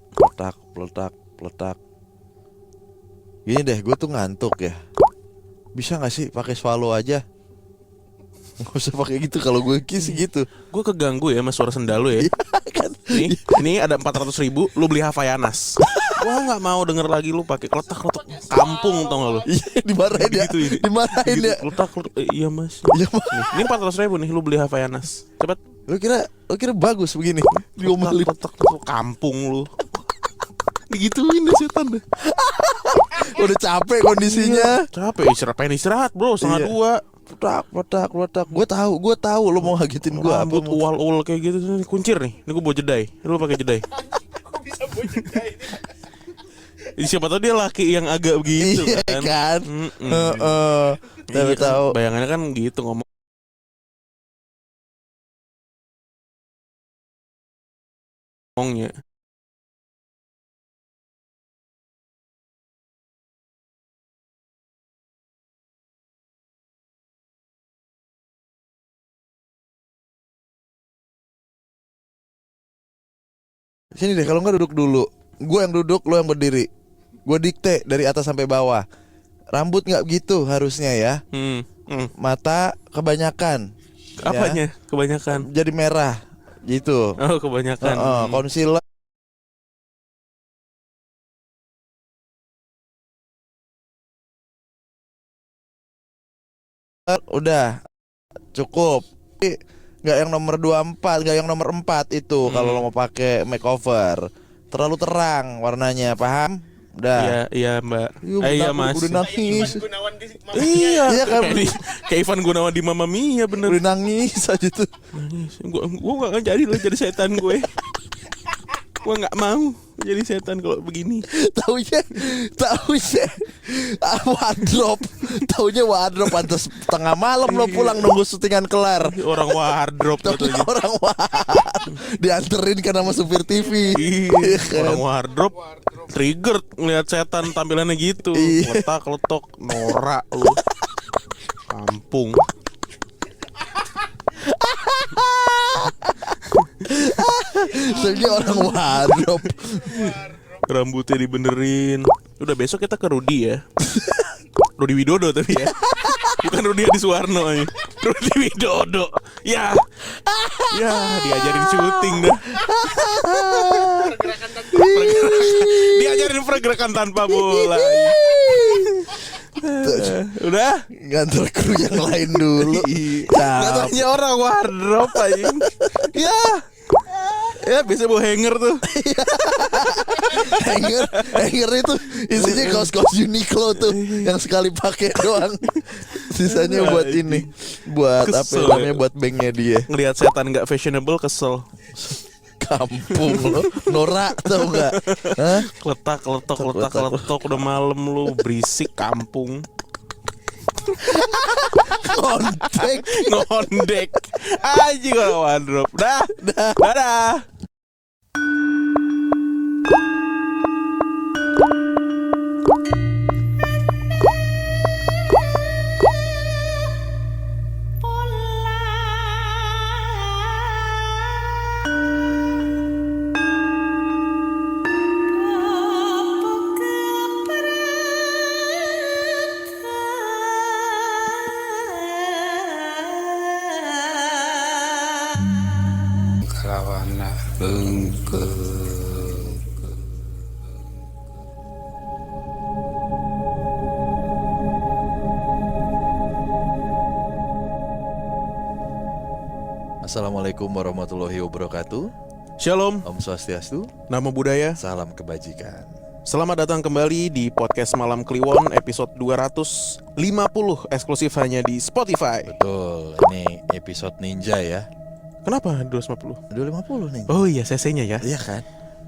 Gini deh, gue tuh ngantuk ya. Bisa gak sih pakai swallow aja? Gak usah pakai gitu, kalau gue kis gitu. Gue keganggu ya sama suara sendal lu ya. Kan? Ini ada 400.000, lu beli Havaianas. Gua nggak mau denger lagi lu pakai kletak kampung, tau gak lu? Iya, dimarahin ya. Gitu. Dimarahin ya. Kletak. Iya mas. Iya, Mas. Nih, ini 400.000 nih, lu beli Havaianas. Cepet. Lu kira bagus begini? Diomelin. Kletak kampung lu. Digituin deh setan deh. Udah capek kondisinya. Capek istirahat bro, setengah Iya. 2. Letak. Gue tahu lu mau ngagetin gue apa. Rambut ual kayak gitu nih, kuncir nih. Ini gue bawa jedai. Lu pakai jedai. Kok bisa bocah ini? Siapa tahu dia laki yang agak begitu Iya kan. kan. Iya Tapi kan, tahu. bayangannya kan gitu ngomong. ngomongnya. Sini deh, kalau nggak duduk dulu. Gue yang duduk, lo yang berdiri. Gue dikte dari atas sampai bawah. Rambut nggak gitu harusnya ya. Mata kebanyakan. Apanya? Ya. Kebanyakan. Jadi merah gitu. Oh, kebanyakan. Concealer. Udah cukup. Nggak yang nomor 24, nggak yang nomor 4 itu kalau lo mau pakai makeover. Terlalu terang warnanya, paham? Udah. Iya Mbak. Iya Mas. Udah nangis. Gunawan di Iya, Iya kan? kayak Ivan Gunawan di Mamma Mia bener. Udah nangis aja tuh. Nangis. Gua gak jadi lo jadi setan gue. Gua nggak mau jadi setan kalau begini. Taunya Taunya wardrobe pantas tengah malam lo pulang nunggu syutingan kelar. Orang wardrobe Taunya katanya. orang dianterin kan sama supir TV. Iya, orang wardrobe trigger ngeliat setan tampilannya gitu. Iya. Letak-letok norak lu. Kampung. Taunya orang wardrobe. Rambutnya dibenerin. Udah besok kita ke Rudi ya. Rudi Widodo tapi ya. Bukan Rudi Adisuwarno aja. Rudi Widodo. Ya. Ya, diajarin syuting dah. Diajarin pergerakan tanpa bola. Udah. Ngantar kru yang lain dulu. Katanya orang wardrobe aja. Ya. Ya bisa bawa hanger tuh. Hanger itu isinya kaos-kaos Uniqlo tuh yang sekali pakai doang. Sisanya buat ini, buat Kesel. apa namanya, buat banknya dia. Ngelihat setan nggak fashionable kesel. Kampung lo, norak tau nggak? Hah? Letak udah malam lu berisik kampung. Ngondek aja kalau wardrobe. Dadah. Kalawana beungkeut. Assalamualaikum warahmatullahi wabarakatuh. Shalom, Om Swastiastu. nama budaya. Salam kebajikan. Selamat datang kembali di podcast Malam Kliwon episode 250 eksklusif hanya di Spotify. Betul, ini episode ninja ya. Kenapa 250? 250 nih. Oh iya, CC-nya ya. Iya kan?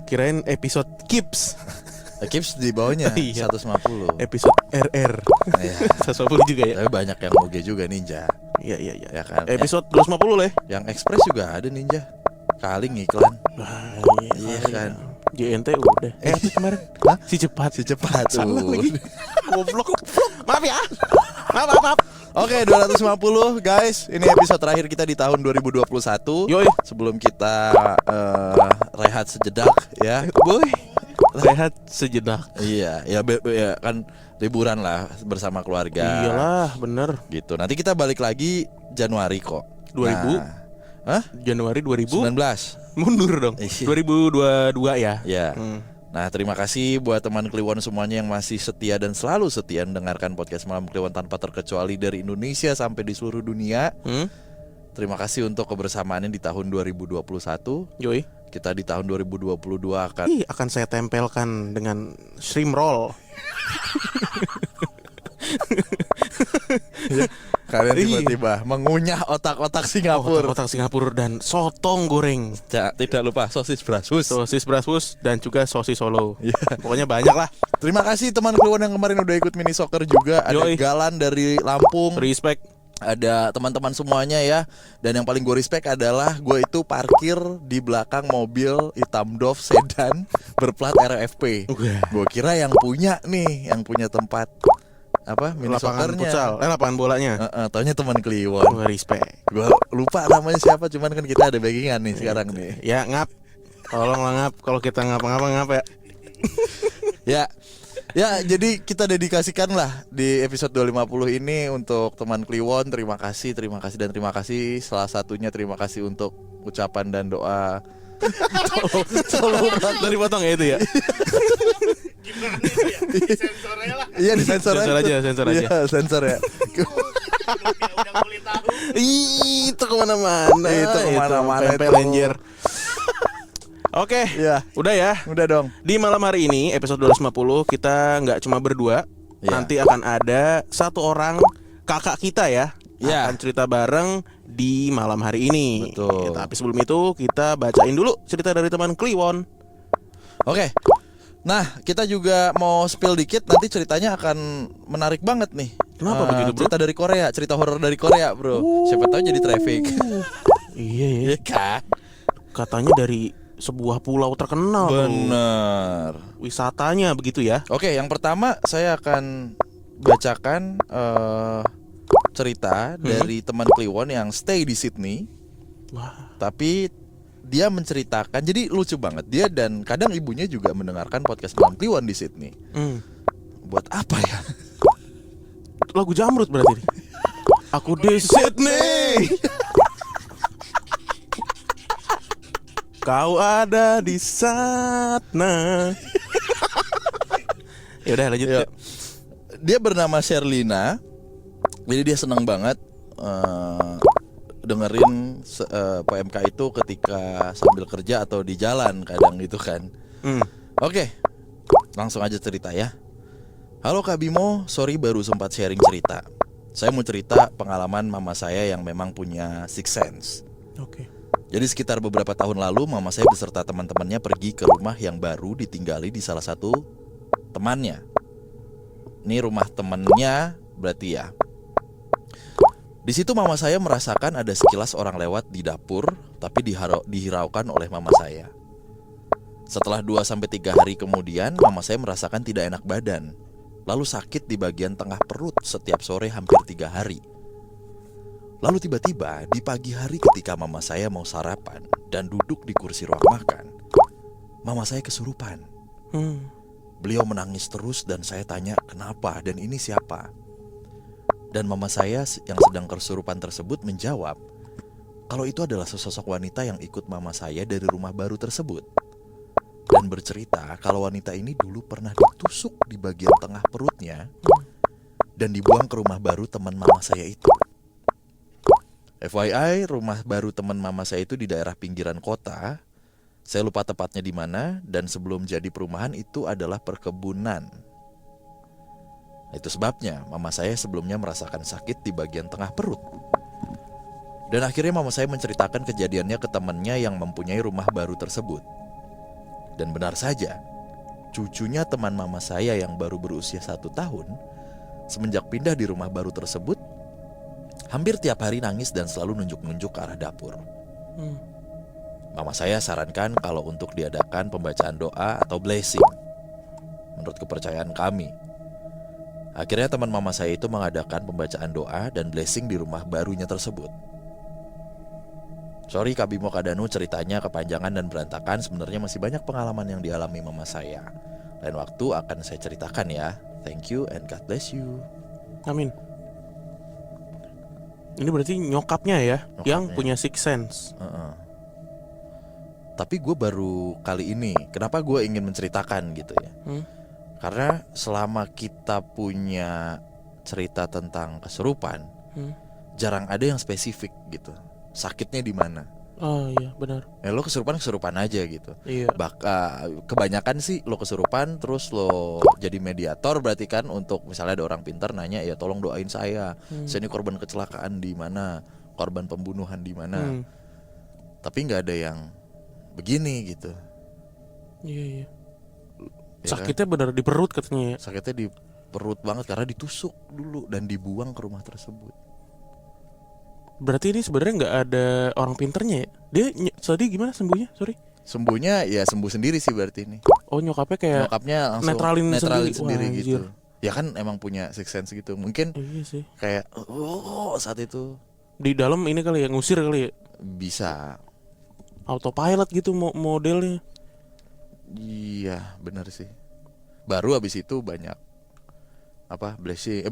Kirain episode Kips. Kips di bawahnya Iya. 150. Episode RR. Iya. 150 juga ya. Tapi banyak yang moge juga ninja. Iya. Ya kan? Episode 250 lah. Yang Express juga ada ninja. Kali ngiklan. Iya kan? JNT udah. Apa kemarin? Hah? Si cepat. Si cepat tuh. Salah lagi. Goblok. Maaf ya. Maaf. Oke, 250 guys. Ini episode terakhir kita di tahun 2021. Yoi. Sebelum kita rehat sejedak ya. Boy. Rehat sejedak. Iya, ya kan liburan lah bersama keluarga. Iyalah, bener. Gitu. Nanti kita balik lagi Januari kok. 2000? Nah, hah? Januari 2000. 19. Mundur dong. Iya. 2022 ya. Ya. Hmm. Nah, terima kasih buat teman Kliwon semuanya yang masih setia dan selalu setia mendengarkan podcast Malam Kliwon tanpa terkecuali dari Indonesia sampai di seluruh dunia. Terima kasih untuk kebersamaannya di tahun 2021. Yoi. Kita di tahun 2022 akan Akan saya tempelkan dengan shrimp roll. kalian Iya. tiba-tiba mengunyah otak-otak Singapura. Otak Singapura dan sotong goreng. Tidak lupa sosis brasus. Sosis Bratwurst dan juga sosis Solo. Iya. Pokoknya banyak lah. Terima kasih teman Kliwon yang kemarin udah ikut mini soccer juga. Ada Yoi. Galan dari Lampung. Respect. ada teman-teman semuanya ya. Dan yang paling gue respect adalah gue itu parkir di belakang mobil hitam Dove sedan berplat RFP. Gue kira yang punya nih, yang punya tempat apa mini Lapangan soccernya. futsal, lapangan bolanya. Taunya teman Kliwon. Gue respect. Gue lupa namanya siapa, cuman kan kita ada backingan nih sekarang nih. Ya ngap, tolonglah ngap. Kalau kita ngapa-ngapa ngap ya. Ya, jadi kita dedikasikan lah di episode 250 ini untuk teman Kliwon. Terima kasih dan terima kasih. Salah satunya terima kasih untuk ucapan dan doa. Tolong dari potong ya itu ya. Gimana itu ya? Sensornya lah. Iya, disensor Sensor aja, sensor aja. Iya, sensor ya. Udah kulit tahu. Ih, itu kemana-mana. Itu kemana-mana Pempek itu. lenjer. Oke, Iya. udah ya. Udah dong. Di malam hari ini episode 250 kita nggak cuma berdua. Iya. Nanti akan ada satu orang kakak kita ya. Iya. Akan cerita bareng di malam hari ini. Betul. Tapi sebelum itu kita bacain dulu cerita dari teman Kliwon. Oke. Nah, kita juga mau spill dikit. Nanti ceritanya akan menarik banget nih. Kenapa begitu, bro? Cerita dari Korea, cerita horor dari Korea, bro. Siapa tahu jadi traffic. Iya ya. Iya kan? Katanya dari sebuah pulau terkenal tuh. Bener. Wisatanya begitu ya. Oke, yang pertama saya akan bacakan cerita dari teman Kliwon yang stay di Sydney. Wah. Tapi dia menceritakan, jadi lucu banget. Dia dan kadang ibunya juga mendengarkan podcast Malam Kliwon di Sydney. Buat apa ya? Lagu Jamrut berarti nih. Aku di Sydney. Kau ada di sana. Ya udah lanjut. Ya. yuk. Dia bernama Sherlina. Jadi dia senang banget dengerin PMK itu ketika sambil kerja atau di jalan kadang gitu kan. Oke, langsung aja cerita ya. Halo Kak Bimo, sorry baru sempat sharing cerita. Saya mau cerita pengalaman mama saya yang memang punya sixth sense. Oke. Jadi sekitar beberapa tahun lalu mama saya beserta teman-temannya pergi ke rumah yang baru ditinggali di salah satu temannya. Ini rumah temannya berarti ya. Di situ mama saya merasakan ada sekilas orang lewat di dapur, tapi dihiraukan oleh mama saya. Setelah 2-3 hari kemudian, mama saya merasakan tidak enak badan, lalu sakit di bagian tengah perut setiap sore hampir 3 hari. Lalu tiba-tiba di pagi hari ketika mama saya mau sarapan dan duduk di kursi ruang makan, mama saya kesurupan. Beliau menangis terus dan saya tanya kenapa dan ini siapa. Dan mama saya yang sedang kesurupan tersebut menjawab kalau itu adalah sesosok wanita yang ikut mama saya dari rumah baru tersebut. Dan bercerita kalau wanita ini dulu pernah ditusuk di bagian tengah perutnya dan dibuang ke rumah baru teman mama saya itu. FYI, rumah baru teman mama saya itu di daerah pinggiran kota. Saya lupa tepatnya di mana dan sebelum jadi perumahan itu adalah perkebunan. Itu sebabnya mama saya sebelumnya merasakan sakit di bagian tengah perut. Dan akhirnya mama saya menceritakan kejadiannya ke temannya yang mempunyai rumah baru tersebut. Dan benar saja, cucunya teman mama saya yang baru berusia 1 tahun, semenjak pindah di rumah baru tersebut, hampir tiap hari nangis dan selalu nunjuk-nunjuk ke arah dapur. Mama saya sarankan kalau untuk diadakan pembacaan doa atau blessing menurut kepercayaan kami. Akhirnya teman mama saya itu mengadakan pembacaan doa dan blessing di rumah barunya tersebut. Sorry Kak Bimo Kak Danu, ceritanya kepanjangan dan berantakan. Sebenarnya masih banyak pengalaman yang dialami mama saya. Lain waktu akan saya ceritakan ya. Thank you and God bless you. Amin. Ini berarti nyokapnya ya, yang Nyokapnya. punya sixth sense. Tapi gue baru kali ini, kenapa gue ingin menceritakan gitu ya. Karena selama kita punya cerita tentang kesurupan, jarang ada yang spesifik gitu. Sakitnya di mana? Oh iya benar. Lo kesurupan aja gitu. Iya. Kebanyakan sih lo kesurupan terus lo jadi mediator berarti kan untuk misalnya ada orang pintar nanya ya tolong doain saya. Saya ini korban kecelakaan di mana, korban pembunuhan di mana. Tapi nggak ada yang begini gitu. Iya. Ya Sakitnya benar di perut katanya ya. Sakitnya di perut banget karena ditusuk dulu dan dibuang ke rumah tersebut. Berarti ini sebenarnya nggak ada orang pinternya ya? Dia tadi gimana sembuhnya? Sorry. Sembuhnya ya sembuh sendiri sih berarti ini. Oh nyokapnya kayak Nyokapnya langsung netralin sendiri sendiri. Wah, gitu. anjir. Ya kan emang punya sixth sense gitu. Mungkin Iya sih. kayak saat itu Di dalam ini kali ya, ngusir kali ya. bisa. Autopilot gitu modelnya. Iya, benar sih. Baru habis itu banyak apa blessing,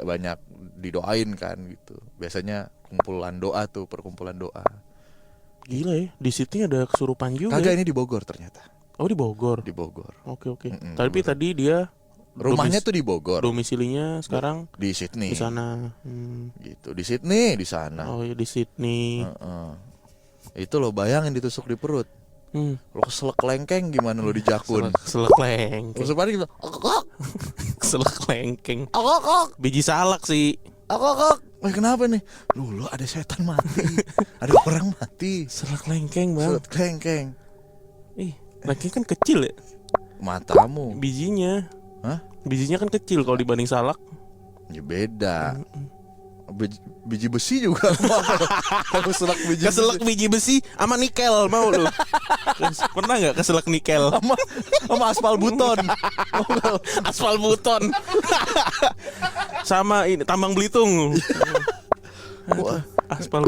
banyak didoain kan gitu. Biasanya kumpulan doa tuh, perkumpulan doa. Gila ya, di Sydney ada kesurupan juga. Kagak, ya? ini di Bogor ternyata. Oh di Bogor. Di Bogor. Oke. Mm-mm, Tapi Bogor. tadi dia Rumahnya tuh di Bogor. domisilinya sekarang Di Sydney. di sana. Gitu. Di Sydney, di sana. Oh ya di Sydney. Heeh. Itu lo bayangin ditusuk di perut. Lo keselak lengkeng gimana lo di jakun. Keselak lengkeng. Tusuk padi gitu. Keselak lengkeng. Kok. Biji salak sih. Kok. Wah, kenapa nih? Lo ada setan mati. Ada orang mati. Keselak lengkeng bang. Keselak lengkeng. Ih, lengkeng kan kecil ya Matamu. bijinya. Hah? Bijinya kan kecil kalau dibanding salak. Ya beda. Biji besi juga. Kalau keselak biji Keselak besi. biji besi sama nikel mau lu? Pernah nggak keselak nikel? Sama aspal buton. Aspal buton. Sama ini tambang Belitung. Wah. Aspal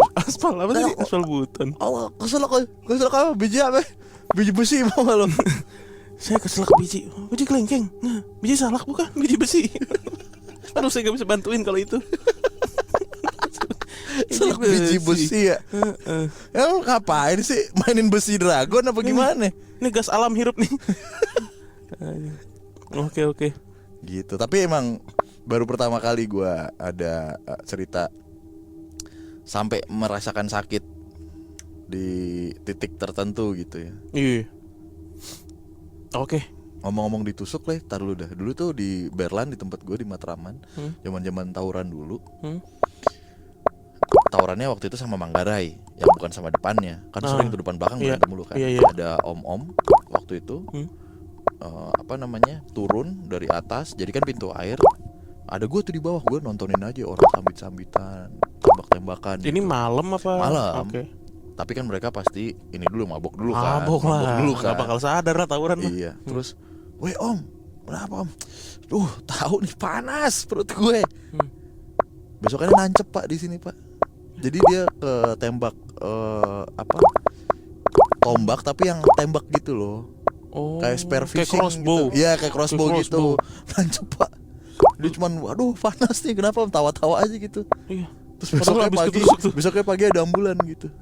apa sih? Aspal buton. Oh, keselak apa? Biji apa? Biji besi mau nggak lo? Saya keselak biji kelengkeng. Nah, biji salak bukan biji besi. Aduh saya gak bisa bantuin kalau itu. Keselak biji besi ya. Emang ngapain sih mainin besi dragon apa gimana? Ini gas alam hirup nih. Oke. Gitu. Tapi emang baru pertama kali gue ada cerita sampai merasakan sakit di titik tertentu gitu ya. Iya. Oke. Ngomong-ngomong ditusuk lah, tar lu dah. Dulu tuh di Berlan di tempat gue di Matraman, zaman-zaman tawuran dulu. Tawurannya waktu itu sama Manggarai, yang bukan sama depannya. Kan sering tuh depan belakang Iya. berantem mulu kan. Iya. Ada om-om waktu itu. Turun dari atas, jadi kan pintu air. Ada gue tuh di bawah, gue nontonin aja orang sambit-sambitan, tembak-tembakan. Ini gitu. malam apa? Malam. Oke. Tapi kan mereka pasti ini dulu mabok dulu kan. Mabok lah. Dulu Gak kan. bakal sadar lah tawuran mah. Iya. Terus, "Weh om, kenapa om?" Tahu nih panas perut gue. Besokannya nancep pak di sini pak. Jadi dia tembak tombak tapi yang tembak gitu loh. Oh. Kayak spear Kayak fishing crossbow. gitu. Iya kayak crossbow Kayak gitu. Nancep pak. Dia cuman waduh panas nih kenapa om, tawa-tawa aja gitu. Iya. Terus Padahal habis ketusuk tuh. besoknya pagi ada ambulan gitu.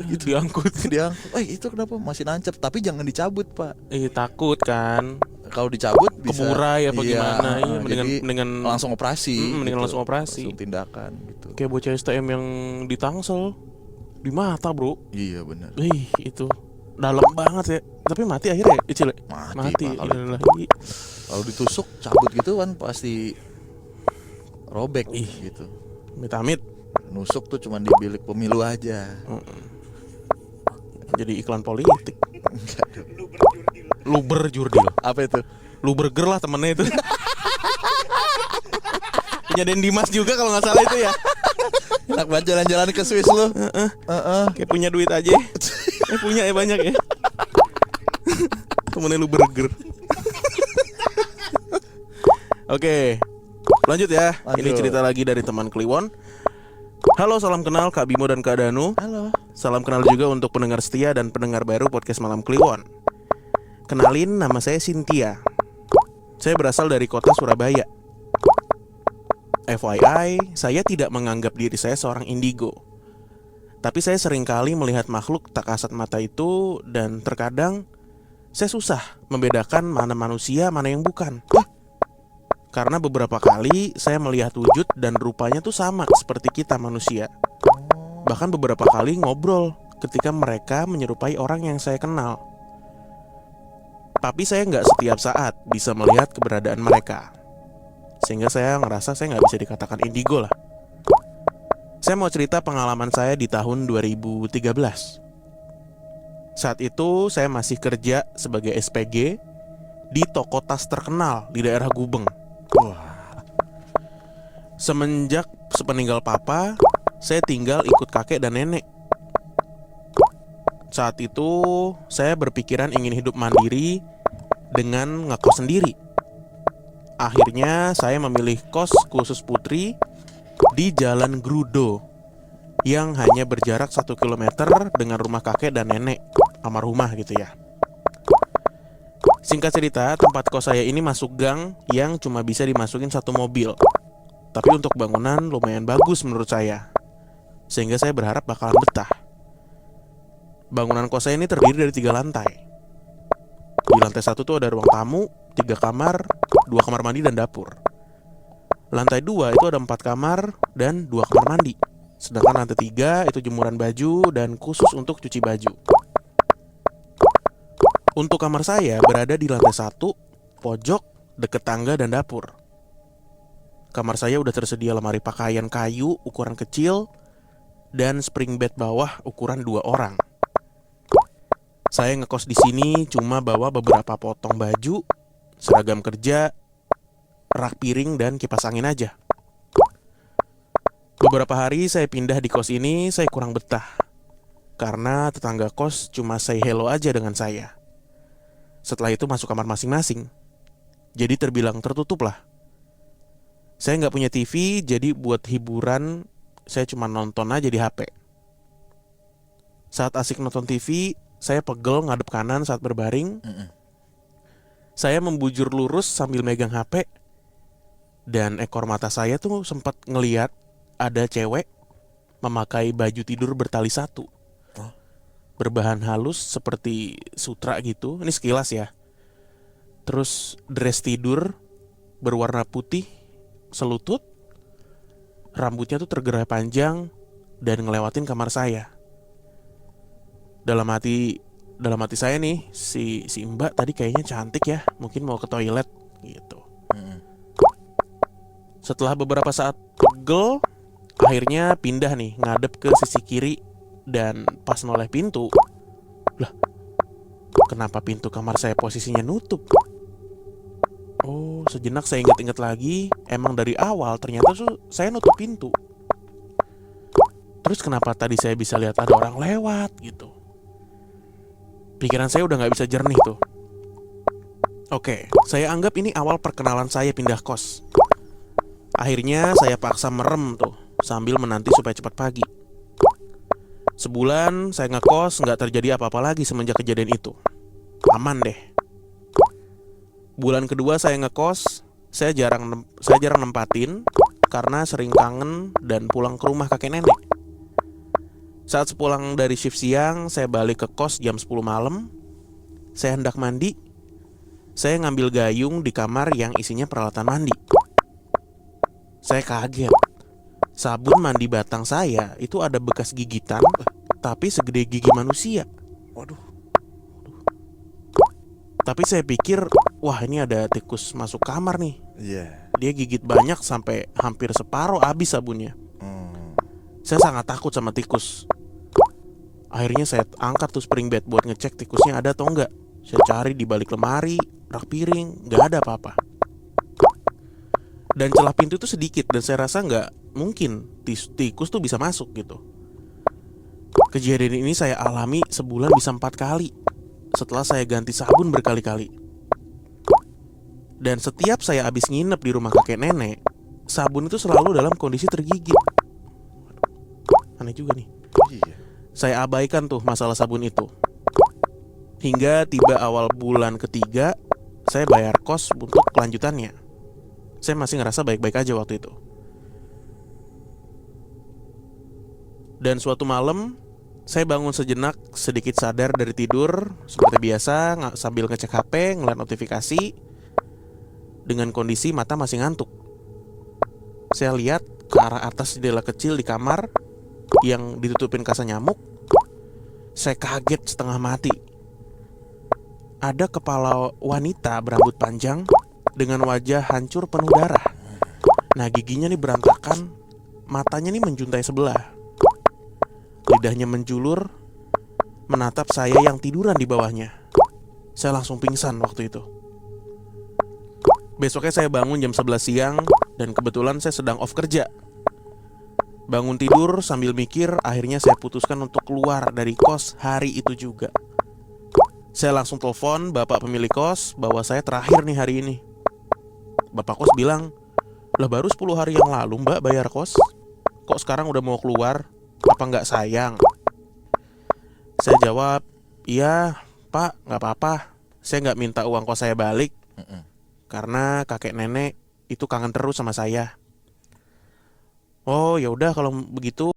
Gitu diangkut. Diangkut. Itu kenapa masih nancep tapi jangan dicabut pak. Takut kan. Kalau dicabut bisa Keburai apa gimana. Iya, jadi mendingan langsung operasi. mendingan langsung operasi. Langsung tindakan gitu. Kayak bocah STM yang di Tangsel. Di mata, Bro. Iya benar. Itu dalam banget ya. Tapi mati akhirnya ya, Icil. Mati, Pak, kalau Innalillahi. Kalau ditusuk cabut gitu kan pasti robek gitu. Amit-amit. Nusuk tuh cuma di bilik pemilu aja. Jadi iklan politik. Enggak dong. Luber Jurdil. Apa itu? Luberger lah temennya itu. Punya Den Dimas juga kalau nggak salah itu ya. Enak banget jalan-jalan ke Swiss lu. Kayak punya duit aja. Punya ya banyak ya. Temennya Luberger. Oke, lanjut ya. Lanjut. Ini cerita lagi dari teman Kliwon. Halo, salam kenal Kak Bimo dan Kak Danu. Halo. Salam kenal juga untuk pendengar setia dan pendengar baru podcast Malam Kliwon. Kenalin, nama saya Cynthia. Saya berasal dari kota Surabaya. FYI, saya tidak menganggap diri saya seorang indigo. Tapi saya seringkali melihat makhluk tak kasat mata itu. Dan terkadang saya susah membedakan mana manusia, mana yang bukan. Karena beberapa kali saya melihat wujud dan rupanya tuh sama seperti kita manusia. Bahkan beberapa kali ngobrol ketika mereka menyerupai orang yang saya kenal. Tapi saya nggak setiap saat bisa melihat keberadaan mereka. Sehingga saya ngerasa saya nggak bisa dikatakan indigo lah. Saya mau cerita pengalaman saya di tahun 2013. Saat itu saya masih kerja sebagai SPG di toko tas terkenal di daerah Gubeng. Semenjak sepeninggal papa, saya tinggal ikut kakek dan nenek. Saat itu saya berpikiran ingin hidup mandiri dengan ngekos sendiri. Akhirnya saya memilih kos khusus putri di Jalan Grudo yang hanya berjarak 1 kilometer dengan rumah kakek dan nenek almarhumah gitu ya. Singkat cerita, tempat kos saya ini masuk gang yang cuma bisa dimasukin 1 mobil. Tapi untuk bangunan lumayan bagus menurut saya, sehingga saya berharap bakalan betah. Bangunan kos saya ini terdiri dari 3 lantai. Di lantai 1 tuh ada ruang tamu, 3 kamar, 2 kamar mandi dan dapur. Lantai 2 itu ada 4 kamar dan 2 kamar mandi. Sedangkan lantai 3 itu jemuran baju dan khusus untuk cuci baju. Untuk kamar saya berada di lantai 1, pojok, deket tangga dan dapur. Kamar saya udah tersedia lemari pakaian kayu ukuran kecil dan spring bed bawah ukuran 2 orang. Saya ngekos di sini cuma bawa beberapa potong baju, seragam kerja, rak piring dan kipas angin aja. Beberapa hari saya pindah di kos ini, saya kurang betah karena tetangga kos cuma say hello aja dengan saya. Setelah itu masuk kamar masing-masing. Jadi terbilang tertutup lah. Saya nggak punya TV, jadi buat hiburan saya cuma nonton aja di HP. Saat asik nonton TV, saya pegel ngadep kanan saat berbaring. Saya membujur lurus sambil megang HP. Dan ekor mata saya tuh sempat ngeliat ada cewek memakai baju tidur bertali 1, berbahan halus seperti sutra gitu. Ini sekilas ya. Terus dress tidur berwarna putih selutut, rambutnya tuh tergerai panjang dan ngelewatin kamar saya. Dalam hati saya nih, si Mbak tadi kayaknya cantik ya, mungkin mau ke toilet gitu. Setelah beberapa saat pegel, akhirnya pindah nih ngadep ke sisi kiri. Dan pas noleh pintu, lah, kenapa pintu kamar saya posisinya nutup? Oh, sejenak saya ingat-ingat lagi, emang dari awal ternyata tuh saya nutup pintu. Terus kenapa tadi saya bisa lihat ada orang lewat gitu? Pikiran saya udah gak bisa jernih tuh. Oke, saya anggap ini awal perkenalan saya pindah kos. Akhirnya saya paksa merem tuh sambil menanti supaya cepat pagi. Sebulan saya ngekos, gak terjadi apa-apa lagi semenjak kejadian itu. Aman deh. Bulan kedua saya ngekos, saya jarang nempatin karena sering kangen dan pulang ke rumah kakek nenek. Saat sepulang dari shift siang, saya balik ke kos jam 10 malam. Saya hendak mandi. Saya ngambil gayung di kamar yang isinya peralatan mandi. Saya kaget. Sabun mandi batang saya itu ada bekas gigitan, tapi segede gigi manusia. Waduh. Tapi saya pikir, wah ini ada tikus masuk kamar nih. Iya. Dia gigit banyak sampai hampir separuh habis sabunnya. Saya sangat takut sama tikus. Akhirnya saya angkat tuh spring bed buat ngecek tikusnya ada atau enggak. Saya cari di balik lemari, rak piring, nggak ada apa-apa. Dan celah pintu itu sedikit dan saya rasa nggak mungkin tikus tuh bisa masuk gitu. Kejadian ini saya alami sebulan bisa 4 kali setelah saya ganti sabun berkali-kali. Dan setiap saya habis nginep di rumah kakek nenek, sabun itu selalu dalam kondisi tergigit. Aneh juga nih. Iya. Saya abaikan tuh masalah sabun itu. Hingga tiba awal bulan ketiga, saya bayar kos untuk kelanjutannya. Saya masih ngerasa baik-baik aja waktu itu. Dan suatu malam, saya bangun sejenak sedikit sadar dari tidur. Seperti biasa, sambil ngecek HP, ngeliat notifikasi. Dengan kondisi mata masih ngantuk. Saya lihat ke arah atas jendela kecil di kamar yang ditutupin kasa nyamuk. Saya kaget setengah mati. Ada kepala wanita berambut panjang dengan wajah hancur penuh darah. Nah, giginya nih berantakan, matanya nih menjuntai sebelah. Lidahnya menjulur, menatap saya yang tiduran di bawahnya. Saya langsung pingsan waktu itu. Besoknya saya bangun jam 11 siang dan kebetulan saya sedang off kerja. Bangun tidur sambil mikir, akhirnya saya putuskan untuk keluar dari kos hari itu juga. Saya langsung telepon bapak pemilik kos bahwa saya terakhir nih hari ini. Bapak kos bilang, "Lah baru 10 hari yang lalu mbak bayar kos, kok sekarang udah mau keluar? Apa nggak sayang?" Saya jawab, "Iya pak, nggak apa-apa. Saya nggak minta uang kos saya balik, karena kakek nenek itu kangen terus sama saya." "Oh ya udah kalau begitu